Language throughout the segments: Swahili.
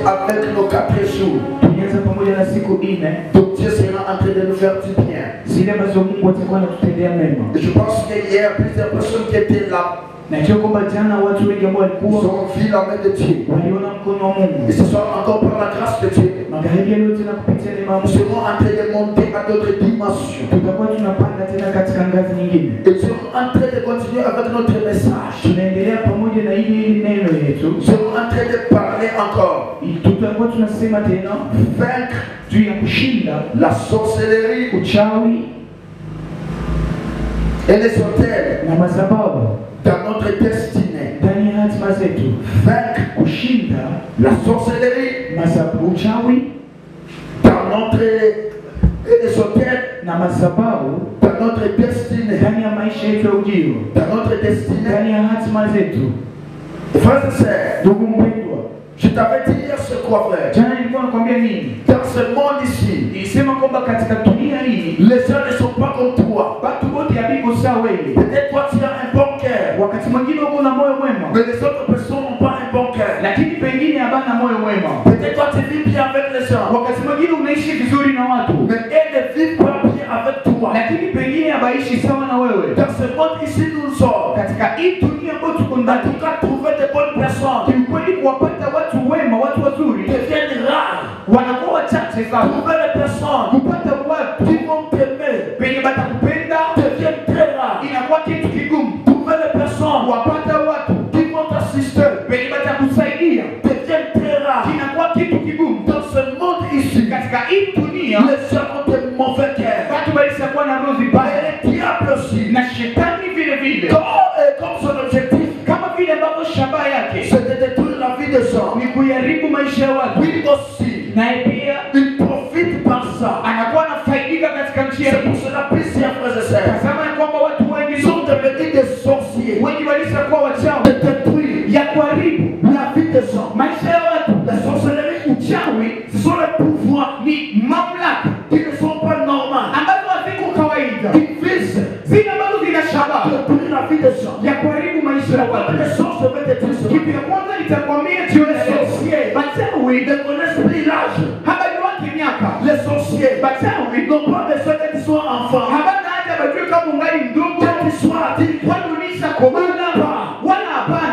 avec nos 4 jours. Donc Dieu sera en train de nous faire du bien. Et je pense qu'il y a plusieurs personnes qui étaient là. Ils ont vu la main de Dieu. Et ce soir encore par la grâce de Dieu, nous serons en train de monter à d'autres dimensions. Et nous serons en train de continuer avec notre message. Nous serons en train de parler encore. Vaincre la sorcellerie et les hôtels dans notre destinée. Vaincre la sorcellerie dans notre hôtels, dans notre destinée. Dans notre destinée. Frères et sœurs, je t'avais dit hier ce quoi frère. Dans ce monde ici, les gens ne sont pas comme toi. Peut-être toi tu as un bon cœur, mais les autres personnes n'ont pas un bon cœur. Peut-être toi tu vis bien avec les gens, mais elles ne vivent pas bien avec toi. Dans ce monde ici nous sommes. En tout cas trouver de bonnes personnes deviennent rares. Trouver les personnes qui vont t'aimer deviennent très rares. Trouver les personnes qui vont t'assister deviennent très rares. Dans ce monde ici, les gens ont de mauvais cœurs. Et les diables aussi. Comme son objectif, c'est de détruire la vie des gens. Oui aussi, il profite par ça. C'est pour cela, plusieurs frères et sœurs sont devenus des sorciers de détruire la vie des gens. La sorcellerie, ce sont les pouvoirs qui ne sont pas normaux, qui visent détruire la vie des gens. La parole des choses devait détruire ce monde. Les sorciers ne connaissent plus l'âge. Les sorciers n'ont pas besoin qu'ils soient enfants. Qu'ils soient adultes.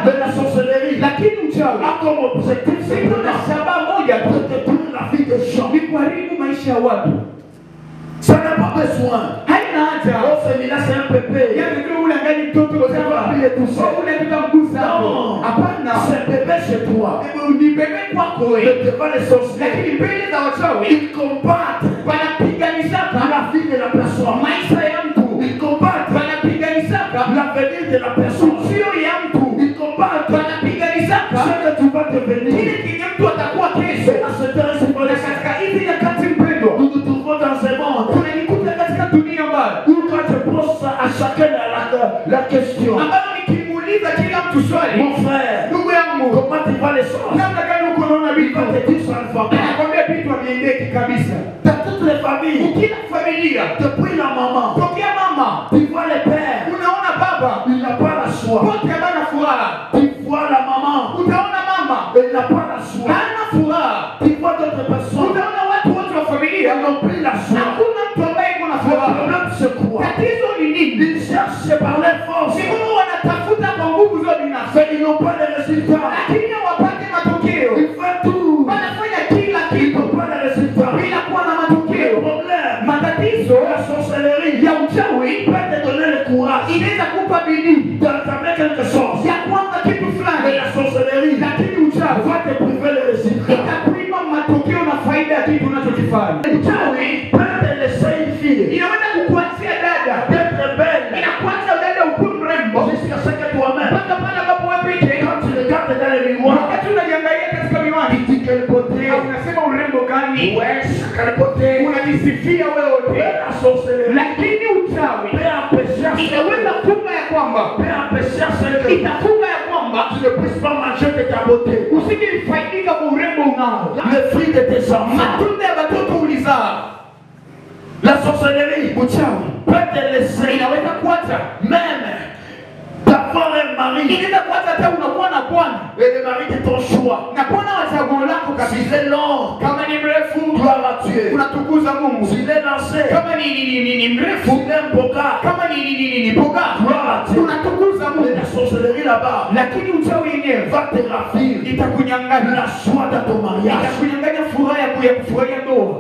Mais la sorcellerie a comme objectif de détruire la vie des gens. Ça n'a pas besoin. Oh, celui-là c'est un bébé. Non, c'est un bébé chez toi. Mais devant les sorciers, ils combattent la vie de la personne. Ils combattent l'avenir de la personne. Ils combattent ce que tu vas devenir. C'est à ce terrain, c'est pour les nous nous trouvons dans un monde où quand je pose à chacun la question, mon frère, comment tu vas les sortir? Il va te dire ça une fois. Dans toutes les familles, depuis la maman, tu vois les pères, il n'a pas la choix. Tu vois la maman, il n'a pas la choix. Tu vois d'autres personnes, ils n'ont plus la choix. Le problème c'est quoi? Ils cherchent par les forces, mais ils n'ont pas de résultats. Ils font tout, ils n'ont pas de résultats. Le problème, la sorcellerie peut te donner le courage d'entamer quelque chose. Mais la sorcellerie va te priver le résultat. Peut te laisser une fille d'être belle jusqu'à ce que toi-même, quand tu regardes dans le miroir, il dit quel côté, ouais, quel côté, la sorcellerie peut empêcher à celle que tu ne puisses pas manger de ta beauté, le fruit de tes enfants. La sorcellerie peut te laisser même d'avoir un mari. Inaweza kuacha hata unakuwa na bwana. Et le mari de ton choix. Na bwana wa chaguo lako kabisa. S'il est long, Kama ni mrefu, gloire à Dieu. unatukuza Mungu. S'il est lancé, Kama ni mrefu, s'il est boga, kama ni boga, gloire à Dieu. unatukuza Mungu. La sorcellerie là-bas, Lakini uchawi yenyewe va te ravir itakunyang'anya la joie de ton mariage. itakunyang'anya furaha ya kufurahia ndoa.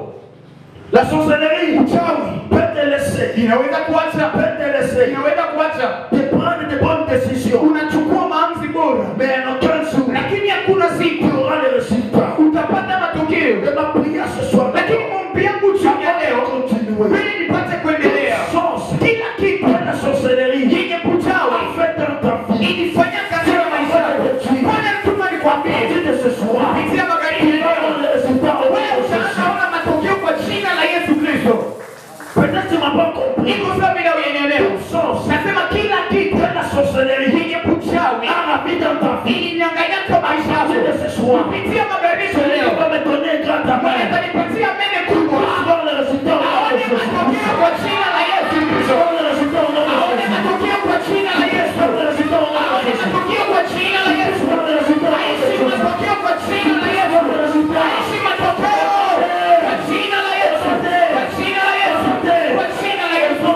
La sorcellerie, Uchawi peut te laisser, inaweza kuacha, peut te laisser, inaweza kuacha de prendre de bonnes décisions. unachukua maamuzi bora, Mais en aucun jour, lakini hakuna siku tu auras les résultats. utapata matokeo. Et ma prière ce soir, Lakini maombi yangu jioni ya leo, continuer. ili nipate kuendelea, Chance, kila kitu la sorcellerie, yenye uchawi en fait dans ta vie, ilifanya katika maisha yako. Bwana mtuma nikwambie, partir de ce soir, kupitia magharibi tu leo, auras les résultats. wewe utaona matokeo kwa jina la Yesu Kristo. Peut-être tu m'as pas compris. Iko sawa bila uelewa. Chance, Nasema kila kitu la sorcellerie, yenye uchawi a la vie dans ta vie. ilinyang'anya kwa maisha yako. Partir de ce soir, Kupitia magharibi tu leo, vas me donner un grand Bwana amen. atanipatia mene Tu kubwa. vas voir les résultats. Aone matokeo kwa jina la Yesu Tu Kristo. vas voir les résultats au nom de Aone Jésus. matokeo kwa jina la Yesu. Tu vas voir les résultats au nom de Aone Jésus. matokeo kwa jina la Yesu. Tu vas voir les résultats au nom de Aishi Jésus. matokeo kwa jina la Yesu. Aishi matokeo kwa jina la Yesu. Kwa jina la Yesu. Kwa jina la Yesu.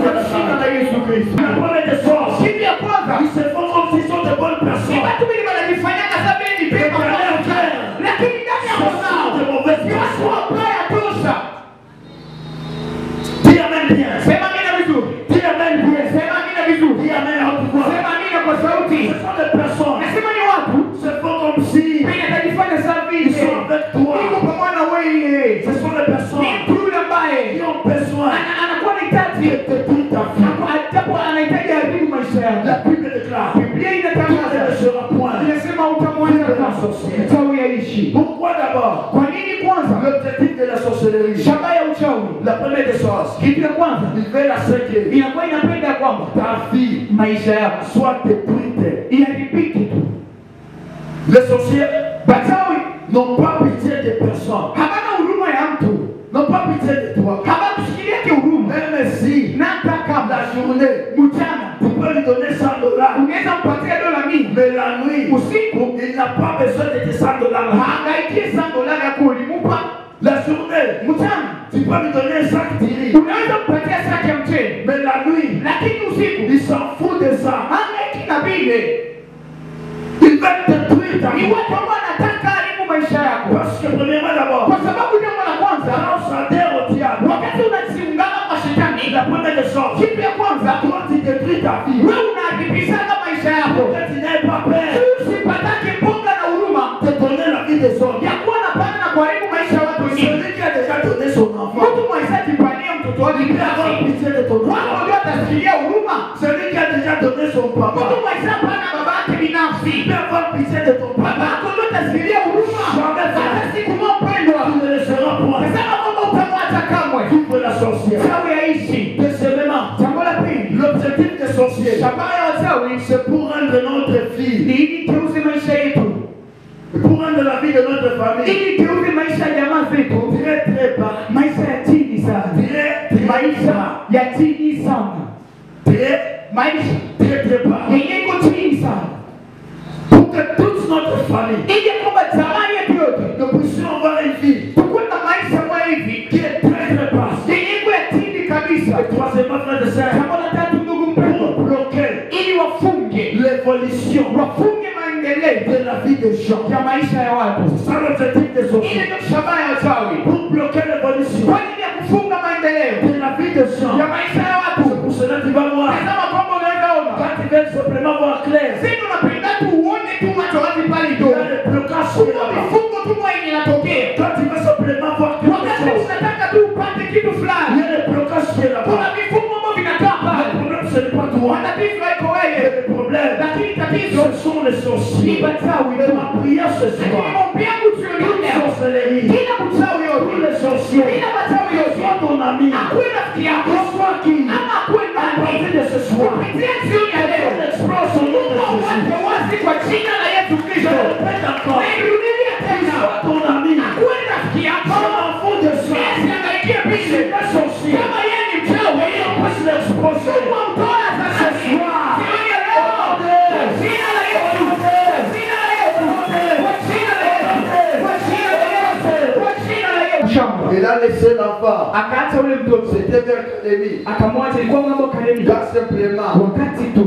Kwa jina la Yesu Kristo. La première des choses, Kitu ya kwanza, ils se font comme s'ils sont de bonnes ni personnes. watu wengi wanajifanyanga sababu ni pema kwa Mungu. Lakini ndani ya moyo wao De mauvaises ni watu personnes. wabaya tosha. Dis amen bien. Sema amina vizuri. Dis amen bien. Sema amina vizuri. Dis amen à haute voix. Sema amina kwa sauti. Ce sont des personnes Nasema ni watu qui se font comme si penye atajifanya sababu ils sont avec toi. iko pamoja na wewe. Ce sont des Ni personnes mtu yule ambaye qui ont besoin anakuwa anahitaji de détruire ta vie. japo anahitaji haribu maisha yako. La Bible déclare, Biblia tu ne inatangaza, seras point. inasema utamwona uchawi yaishi. Pourquoi d'abord? Kwa nini kwanza? L'objectif de la sorcellerie. Shabaha ya uchawi, La première des choses, kitu ya kwanza il veut la sécurité. inakuwa inapenda ya kwamba Ta vie maisha yako soit détruite. iharibike tu. Les sorciers Wachawi n'ont pas pitié des personnes, habana huruma ya mtu, n'ont pas pitié de toi. habakushikilia yake huruma. Même si Na hata kama la journée, mchana tu peux lui donner $100, unaweza mpatia dola 1000, mais la nuit, usiku il n'a pas besoin de tes $100. hangaikie $100 yako ulimupa. La journée, Mchana tu peux lui donner un sac d'iri, unaweza kupatia saki ya mchele, mais la nuit, lakini usiku il s'en fout de ça. hangaiki na vile. Il va détruire ta Ni vie. watu ambao wanataka haribu maisha yako, Parce que premièrement d'abord, kwa sababu jambo la kwanza, quand ça adhère au diable, wakati unajiungana kwa shetani, la première des choses, kitu ya kwanza toi tu détruis ta vie. wewe unaharibishaga maisha yako. Quand tu n'as pas peur Usipatake mboga na huruma de donner la vie des autres, ya kuwa na pana na kuharibu maisha ya watu wengine. celui qui a déjà donné son enfant, Mtu mwenzetu pania mtoto wake il peut avoir binafsi, pitié de ton watu enfant. ndio atasikilia huruma. Celui qui a déjà donné son Mtu papa, mwenzetu pana baba yake binafsi, il peut avoir pitié de ton baba papa. yako ndio atasikilia huruma. Hata siku moja mpendwa, Tu ne le seras point. nasema kwamba utamwacha kamwe. Vive la sorcière. Chawi yaishi. Deuxièmement, Jambo la pili, l'objectif des sorciers, shabaha ya wachawi c'est pour rendre notre vie, ni ili teuze maisha yetu, pour rendre la vie de notre famille ili teuze maisha ya jamaa zetu, très très bas, maisha ya chini sana, très maisha ya chini sana, maisha très très bas, yenye iko chini sana, pour que toute notre famille, ili kwamba jamaa yetu yote nous puissions avoir une vie tukuwe na maisha mwa hivi qui est très très basse. yenye iko ya chini kabisa. Et troisièmement, frères et sœurs, Jambo la tatu, ndugu mpendwa, pour bloquer ili wafunge l'évolution maendeleo de la vie des gens. ya maisha ya watu. C'est ça l'objectif des Ile sorciers. ndio shabaha ya wachawi, Pour bloquer l'évolution kwa ajili ya kufunga maendeleo de la vie des gens. ya maisha ya watu. Pour cela, tu vas voir, Tazama kwamba unaweza ona, quand tu veux simplement voir clair, sisi tunapenda tu uone tu macho wazi pale il y ndio a le blocage qui est kuna là-bas. mifungo tu mwa yenye inatokea. Quand tu veux simplement voir quelque Wakati chose, unataka tu upate kitu il y fulani, a le blocage qui est kuna là-bas. mifungo ambavyo vinakaa Le pale. problème, ce n'est pas toi. Tatizo haiko wewe, Le problème, lakini tatizo ce sont les ni sorciers. wachawi. Et ma prière ce Lakini soir, maombi yangu jioni toute leo, sorcellerie, kila mchawi tous yote, les sorciers, kila wachawi yote, sois ton ami, akuwe rafiki yako sois qui, ama akuwe à partir nani, de ce soir, kupitia jioni ya leo, on explose au nom de Mungu Jésus. aweke wazi kwa jina la Yesu Je Kristo. répète encore, Nairudilia tena, sois ton ami, akuwe rafiki yako, sois fond de sang, asiangaikie pili. les sorciers, Kama yeye ni mchawi, on puisse l'exposer. Mungu amtoe sasa Ce soir, jioni ya leo, au nom de laissé l'enfant. Akaacha ule mtoto. C'était vers Kalemi. Akamwacha, ilikuwa mambo Kalemi. Car simplement. Wakati tu.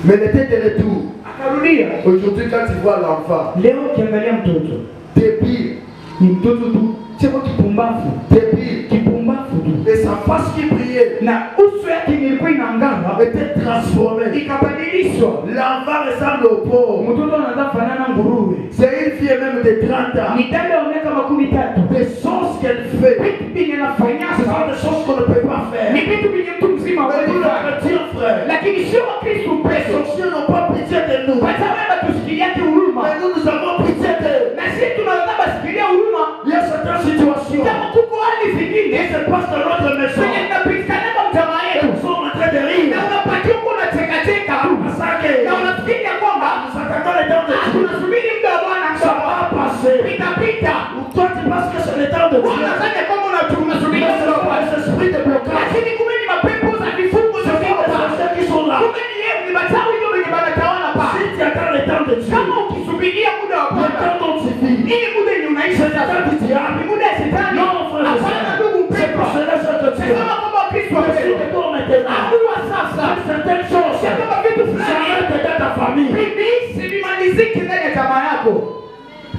Mais il était de retour. Akarudia. Aujourd'hui, quand tu vois l'enfant, Leo ukiangalia mtoto. débile. Ni mtoto tu. Cheko kipumbavu. Débile. Kipumbavu tu. Et sa face qui brillait. Na uso yake ilikuwa inang'aa. Était transformée. Ikabadilishwa. L'enfant ressemble au pauvre. Mtoto anaanza fanana nguruwe. C'est une fille même de 30 ans. Ni dada wa miaka 13. Des choses qu'elle fait. Vitu vingi anafanya. Ce sont des choses qu'on ne peut pas faire. Ni vitu vingi mtu mzima Mais hawezi nous, kufanya. le chrétien, frère, Lakini sio Wakristo les pekee. sorciers n'ont pas pitié de nous. Kwa sababu tusikiliake huruma. Mais nous avons pitié d'eux. Na sisi tunaweza basikilia huruma. Il y a certaines situations Kama kuko hali zingine qui se passent dans notre maison. zenye zinapitikana kwa mtamaa Et yetu. nous sommes en train de rire. Na unapatia huko unacheka-cheka. Masake. Na unafikiri ya kwamba Nous attendons le temps de Dieu. tunasubiri muda wa Bwana Ça va passer. pitapita. Ou toi tu penses que c'est le temps de Dieu. Unadhani kwamba unasubiri Mais ce muda wa sont Bwana. les esprits de blocage. Lakini kumbe ni mapepo za vifungo Ce za sont les vita. sorciers qui sont là. Kumbe ni yeye ni matawi ndio wenye wanatawala Si pale. tu attends le temps de Dieu, Kama ukisubiria muda wa le Bwana, temps dont tu vis, ili muda yenye unaishi c'est le sasa. temps du diable. Ni muda ya shetani. Non, frère et Hapana sœur. ndugu C'est mpendwa. pour cela que je te dis. Sema kwamba Kristo Je suis de toi maintenant. Amua sasa. Certaines choses, Kama vitu fulani j'arrête dans ta famille. bibi simaliziki ndani ya jamaa yako.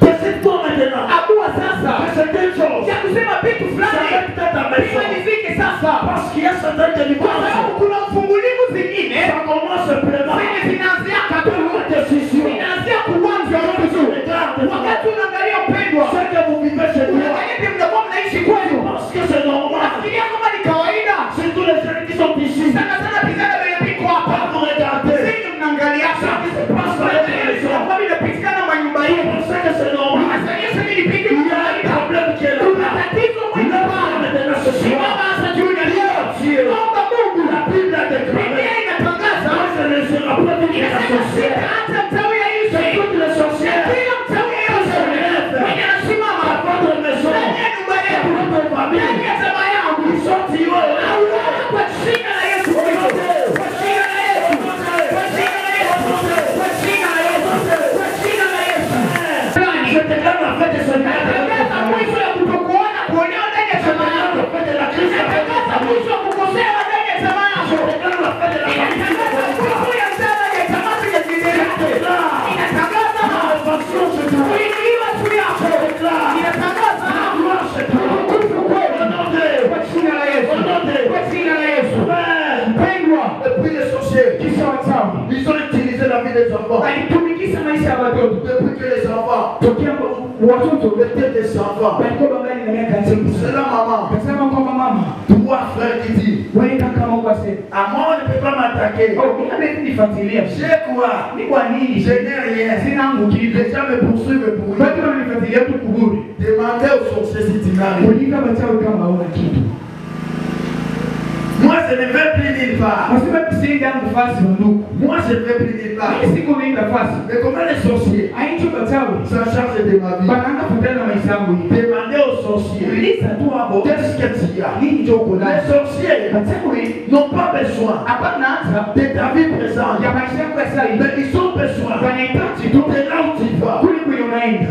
Décide-toi maintenant. Amua sasa. Certaines choses, Ya kusema vitu fulani j'arrête dans ta maison. simaliziki sasa. Parce qu'il y a certaines Kwa délivrances. sababu kuna mfungulivu zingine Ça commence simplement. zenye zinaanzia kabla Décision. zinaanzia kuanza mtu. Regarde, Wakati unaangalia mpendwa, ce que vous vivez chez toi, unaangalia pia mnakuwa mnaishi kwenu. parce que c'est normal. Nafikiria kama ni kawaida. Surtout les jeunes qui sont ici. Sana sana pizana vimepikwa hapa. Quand vous regardez, Sisi mnaangalia ça qui se passe dans les maisons, kwa vile pitikana manyumba vous hii. pensez que c'est normal. Sasa Yesu nilipiki Il y a un problème qui est kuna là. tatizo mwenye Maintenant, ce soir, Simama sasa juu ya Dieu, Naomba Mungu. la Bible a déclaré, Biblia inatangaza moi je ne serai pas toutes les inasema sorcières. hata mtawi ya Yesu. C'est toutes les sorcières. Kila mtawi ya Yesu mwenye anasimama À votre maison, ndani ya nyumba à yetu, votre famille, ndani ya jamaa yangu. ils sont tirés. Kwa jina la Yesu Kristo. Kwa jina la Yesu. Kwa jina la Yesu. Kwa jina la Yesu. Kwa jina la Yesu. Je déclare la fête de ce Natangaza mwisho ya kutokuona kuonewa ndani ya jamaa yangu. Natangaza mwisho ya kukosewa ndani ya jamaa yangu. Inatangaza mwisho ya njaa ndani ya jamaa zilizoendelea. Inatangaza kuinuliwa juu yako. Inatangaza utukufu kwenu. Kwa jina la Yesu. Kwa jina la Yesu. Mpendwa, Et puis les sorciers, kisha wachawi ils ont utilisé la vie des enfants. walitumikisha maisha ya watoto. Depuis que les enfants Tokea watoto étaient des enfants, walikuwa bangali na miaka 10. c'est la maman, Kasema kwamba mama, toi frère qui dit, wewe kaka wangu asema, à moi on ne peut pas m'attaquer. oh, mimi amenifuatilia. J'ai quoi? Ni kwa nini? Je n'ai rien. Sina nguvu kitu. Les gens me poursuivent pour rien. Watu wananifuatilia tu kuburi. Demandez aux sorciers si tu n'as rien. Kuliko wachawi kama hauna kitu. Moi je ne vais plus nulle part. Nasema tusiende yangu fasi ndugu. Moi je ne vais plus nulle part. Mimi siko naenda fasi. Mais comment les sorciers Aicho wachawi. s'en chargent de ma vie? Banaanza kutana na maisha yangu hivi. Demandez aux sorciers. Uliza tu hapo. Qu'est-ce que tu as? Nini ndio uko Les nayo? sorciers Wachawi n'ont pas besoin hapana hata de ta vie présente. ya maisha yako ya sasa hivi. Mais ils ont besoin Wanahitaji tu de là où tu vas. kule kwenye unaenda.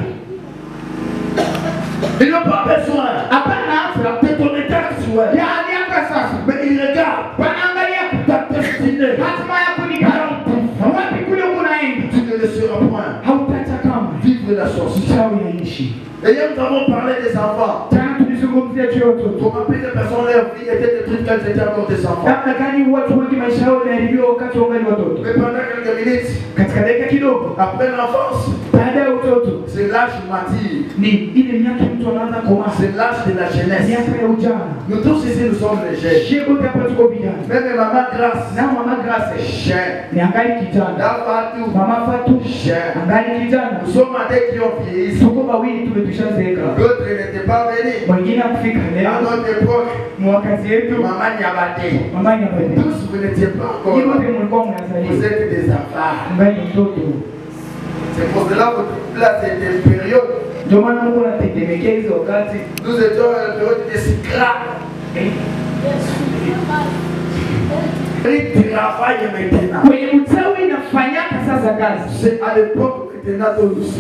Ils n'ont pas besoin Hapana hata de ton état actuel. ya hali yako ya sasa. Mais ils regardent Wanaangalia ta destinée. hatima yako ni gani? Wapi kule unaenda? Tu ne laisseras point Hautaacha kama vivre la sorcière. uchawi yaishi. Et hier nous avons parlé des enfants. Tena tulizungumzia juu ya watoto. Comment plus de personnes leur vie était détruite quand ils étaient encore des enfants. Namna gani watu wengi maisha yao yanaharibiwa wakati wangali watoto. Mais pendant quelques minutes, Katika dakika kidogo après l'enfance, baada ya utoto c'est l'âge mature. ni ile miaka mtu anaanza komaa. C'est l'âge de la jeunesse. Miaka ya ujana. Nous tous ici nous sommes les jeunes. Shebo hapa tuko vijana. Même maman Grâce, Na mama Grace jeune. ni angali kijana. Dafatou, Mama Fatu jeune. angali kijana. Nous sommes à des qui ont vieilli. Tuko wawili tumetushazeeka. L'autre n'était pas venu. Mwingine akufika À leo notre époque, mwakazi yetu maman Niabate. mama nyabadi. Tous vous n'étiez pas encore. Hiyo wote mlikuwa Vous mnazaliwa. êtes des enfants. Ngali mtoto. C'est pour cela que là, c'est une période. Ndio maana Mungu anategemekea hizo wakati. Nous étions à une période d'esclaves. Il travaille maintenant. Kwenye mtawi inafanyaka sasa kazi. C'est à l'époque que de l'adolescence.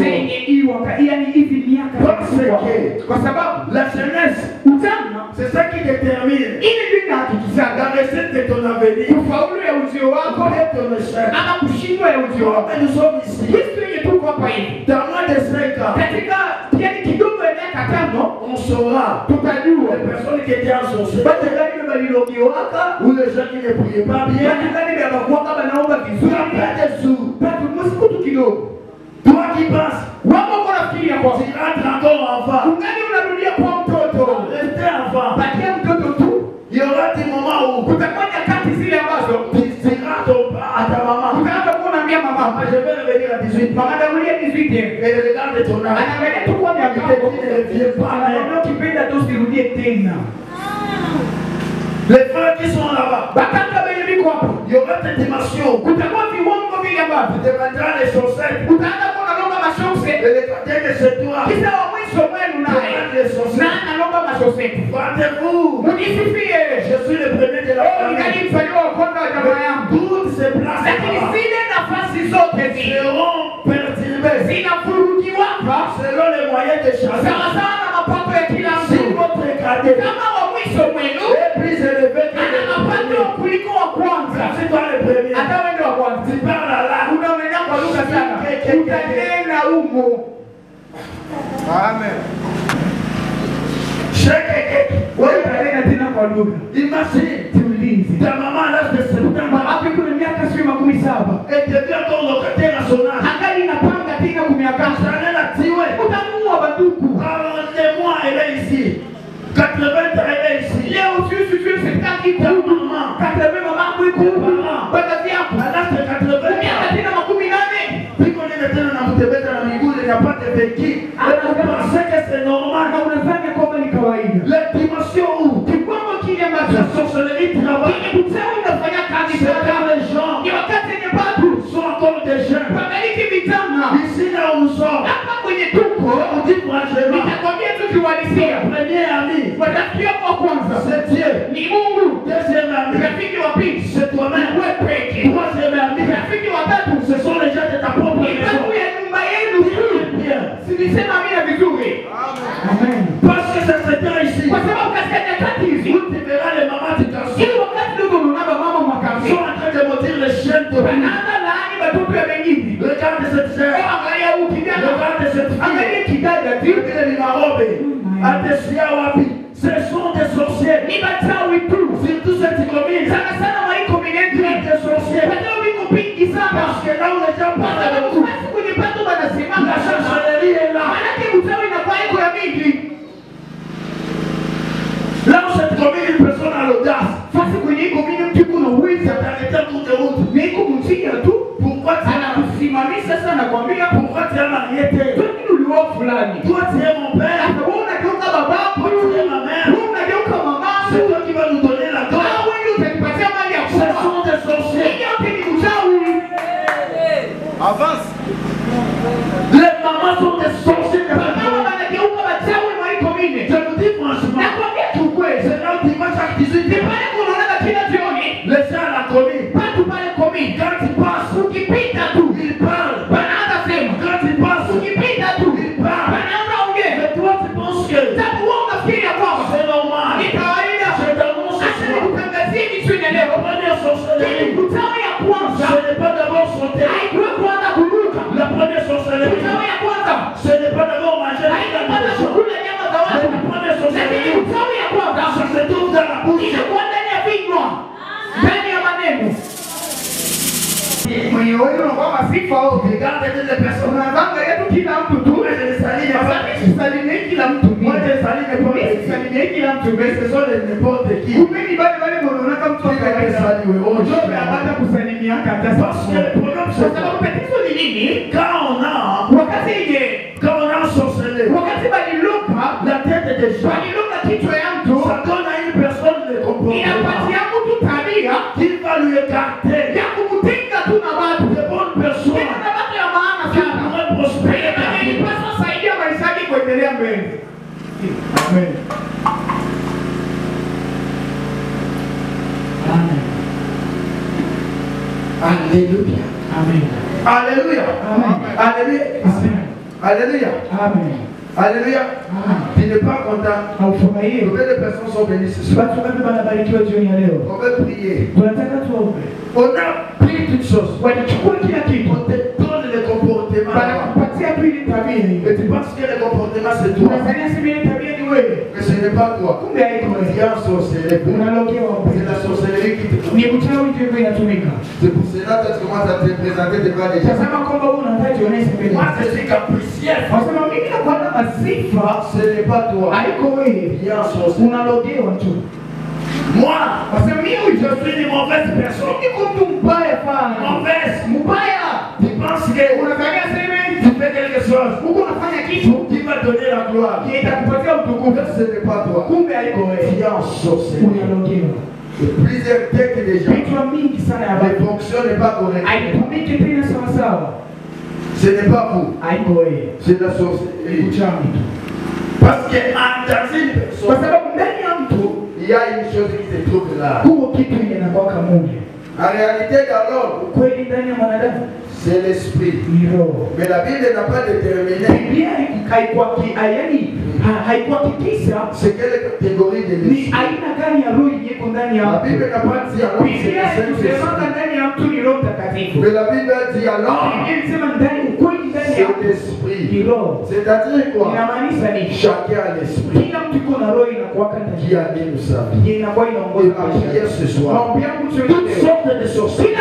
Parce que, kwa sababu la jeunesse, ujana c'est ça qui détermine ili ndio inahakikisha la recette de ton avenir. kufaulu ya ujio wako Et ton échec. ama kushindwa ya ujio wako. Mais nous sommes ici. Kristo yenye tuko hapa hivi. Dans moins de 5 ans, Katika yani kidogo ya miaka 5 on saura tutajua les personnes qui étaient associées bado gani balilogiwaka ou les gens qui ne priaient pas bien. bado gani byabakuwa kama naomba Tu vizuri as plein de sous. bado msiku kidogo. Toi qui penses, Wako wanafikiria kwa tu rentres encore enfant. ungani unarudia kwa mtoto. Restez enfant. Bakia mtoto tu. Il y aura des moments où Kutakuwa nyakati zile ambazo tu diras à ta maman, utaanza kuambia mama, je vais revenir à 18 ans. mama damulia 18. Et regarde ton âge. Anaangalia tu kwa miaka Il te dit, ne reviens pas. anaona ukipenda tu usirudie tena. Les frères qui sont là-bas, Bakaka benye biko hapo. il y aura des dimensions. Kutakuwa viwango vile ambavyo Tu demanderas les chaussettes. utaanza kuwa unalomba mashose. Et les cadets de chez toi. Kisha wa mwisho mwenu naye na analomba mashose. Vantez-vous. Mjisifie. Je suis le premier de la Oh, famille. ningali mzaliwa wa kwanza wa jamaa yangu. Toutes ces places Lakini zile nafasi zote zile seront perturbées zinafurugiwapa selon les moyens de chacun. sawa sawa na mapato ya kila Si mtu. votre cadet Kama wa mwisho mwenu est plus élevé que ana le mapato premier, kuliko wa kwanza, si toi le premier, hata wewe ndio wa kwanza, tu parles à la unaonekana kwa lugha sana, utanena umo. Amen. Chaque Wewe utanena tena kwa lugha. imagine, Tulizi. ta maman à l'âge de 70 ans, Hapo kuna miaka 17 et devient ton locataire à son âge. angali inapanga tena kumiakasha Ça n'est la tiwe. utamuua banduku. Rendez-moi, elle est ici. 80 ans, elle est ici. Leo sisi sitaki Ta kudu maman, katabeba mambo ikudu badazi yako à l'âge de 80 miaka ans, tena 18. puis qu'on est maintenant dans le bébé dans la migou, il n'y a pas de vécu. Et vous pensez que c'est normal. Na unafanya kwamba ni kawaida. Les dimensions où Kikwambo kile la ambacho sorcellerie travaille, kile uchawi unafanya kazi c'est sana. quand les gens Ni wakati yenye watu sont encore des jeunes. wameliki vitana Ici, là où nous sommes, hapa kwenye tuko, on dit franchement, nitakwambia tu kiuhalisia, premier ami, rafiki yako wa kwanza c'est Dieu. ni Mungu, Deuxième ami, rafiki wa pili c'est toi-même. wewe peke, Troisième ami, rafiki wa tatu ce sont les gens de ta propre ni maison. watu ya nyumba yenu tu. Bien. Sinisema mimi vizuri. Amen. Parce que c'est ce temps ici. Kwa sababu katika nyakati hizi Où tu verras les mamans du garçon ili wakati ndugu unaona mama makambi sont en train de monter les chaînes de vie. wanaanza laani watoto ya wengine. Regarde cette sœur. Angalia huyu kijana, Regarde cette angalia fille. kidada tu Vile ni marobe. Atesia wapi. Ce sont des sorciers. ni bachawi tu. Surtout cette commune. Sana sana waiko mingi Des sorciers. bachawi wiko pingi sana. Parce que là où les gens Kwa parlent de sababu tout, basi kwenye pato wanasema la sorcellerie est là. manake uchawi inakuwa iko ya mingi. Là où cette commune, une personne a l'audace Fasi kwenye iko mingi mtu kuna uwezo d'arrêter tout de route. na iko mtinga tu Pourquoi tu as anakusimamisha sana nakwambia Pourquoi tu as marié tes Lakini ulioa fulani. Toi tu es mon père. Sasa wewe unageuka babako, Toi tu es ma mère. wewe unageuka C'est mamangu. toi qui vas nous donner la Ah, gloire. wewe ndio utanipatia mali ya Ce kufa. sont des sorciers. Hii yote ni uchawi. Avance. Les mamans sont des sorciers de la Mama gloire. wanageuka wachawi mwa iko mine. Je vous dis franchement, Nakwambia tu kweli. c'est là où dimanche chaque 18 Ni pale kunaona kila jioni, les gens à la commune, watu pale komini. quand ils passent, Ukipita tu, ils parlent. wanaanza sema. Quand ils passent, Ukipita tu, ils parlent. wanaanza ongea. Mais toi tu penses que Sababu wewe unafikiri ya kwamba c'est normal. ni kawaida. Je t'annonce ce Acha soir. nikutangazie kitu ya leo. La première sorcellerie, Uchawi ya kwanza ce n'est pas d'abord sauter. haikuwa kwanza kuruka. La première sorcellerie, Uchawi ya kwanza ce n'est pas d'abord manger la viande haikuwa des gens. kukula nyama za watu. La première Lakini sorcellerie, uchawi ya kwanza ça se trouve dans la bouche. inakuwa ndani ya vinywa, ndani ya maneno. Mwenye wewe unakuwa masifa au Regarde toutes les personnes. unadhanga yetu kila mtu tu. Moi, je les salue, Sasa pas mimi sisalimie kila mtu Moi, je mimi. les salue n'importe Mimi qui. sisalimie kila mtu Mais mimi. ce sont les n'importe qui. Kumbe ni bale bale wanaonaka mtu wa kawaida. Ndio hata kusalimia hata Parce que le problème, kwa c'est sababu que tatizo ni nini? quand Wakati ile on a sorcelé wakati baliluka la tête des gens, baliluka kichwa ya mtu ça donne à une personne le comportement inapatia mtu tabia qui va lui écarter ya kumtenga tu na watu. de bonnes personnes Tena na watu ya maana qui sana. pourraient prospérer dans la vie. Ilipaswa saidia maisha yake kuendelea mbele. Amen. Amen. Alléluia. Amen. Alléluia. Alléluia. Alléluia. Amen. Alléluia. Tu n'es pas content. Combien de personnes sont venues ce soir? On veut prier. On a pris toutes choses. On te donne les comportements. Et tu penses que les comportements c'est toi. Mais ce n'est pas toi. Il y a un sorcellerie. C'est la sorcellerie qui te conduit. C'est pour cela que tu commences à te présenter devant les gens. Moi je suis capricieux. Ce n'est pas toi. Il y a un sorcellerie. Moi, je suis une mauvaise personne. Mauvaise. Tu penses que tu fais quelque chose qui va donner la gloire. Ce n'est pas toi. Il y a un sorcellerie. Plusieurs têtes des gens ne fonctionnent pas correctement. Ce n'est pas vous. C'est la sorcellerie. Parce que dans une personne, il y a une chose qui se trouve là. En réalité, dans l'homme, c'est l'esprit. Mais la Bible n'a pas déterminé c'est quelle catégorie de l'esprit. La Bible n'a pas dit à l'homme c'est le Saint-Esprit. Mais la Bible a dit à l'homme c'est l'esprit. C'est-à-dire quoi? Chacun a l'esprit qui anime sa vie. Et ma prière ce soir, toutes sortes de sorciers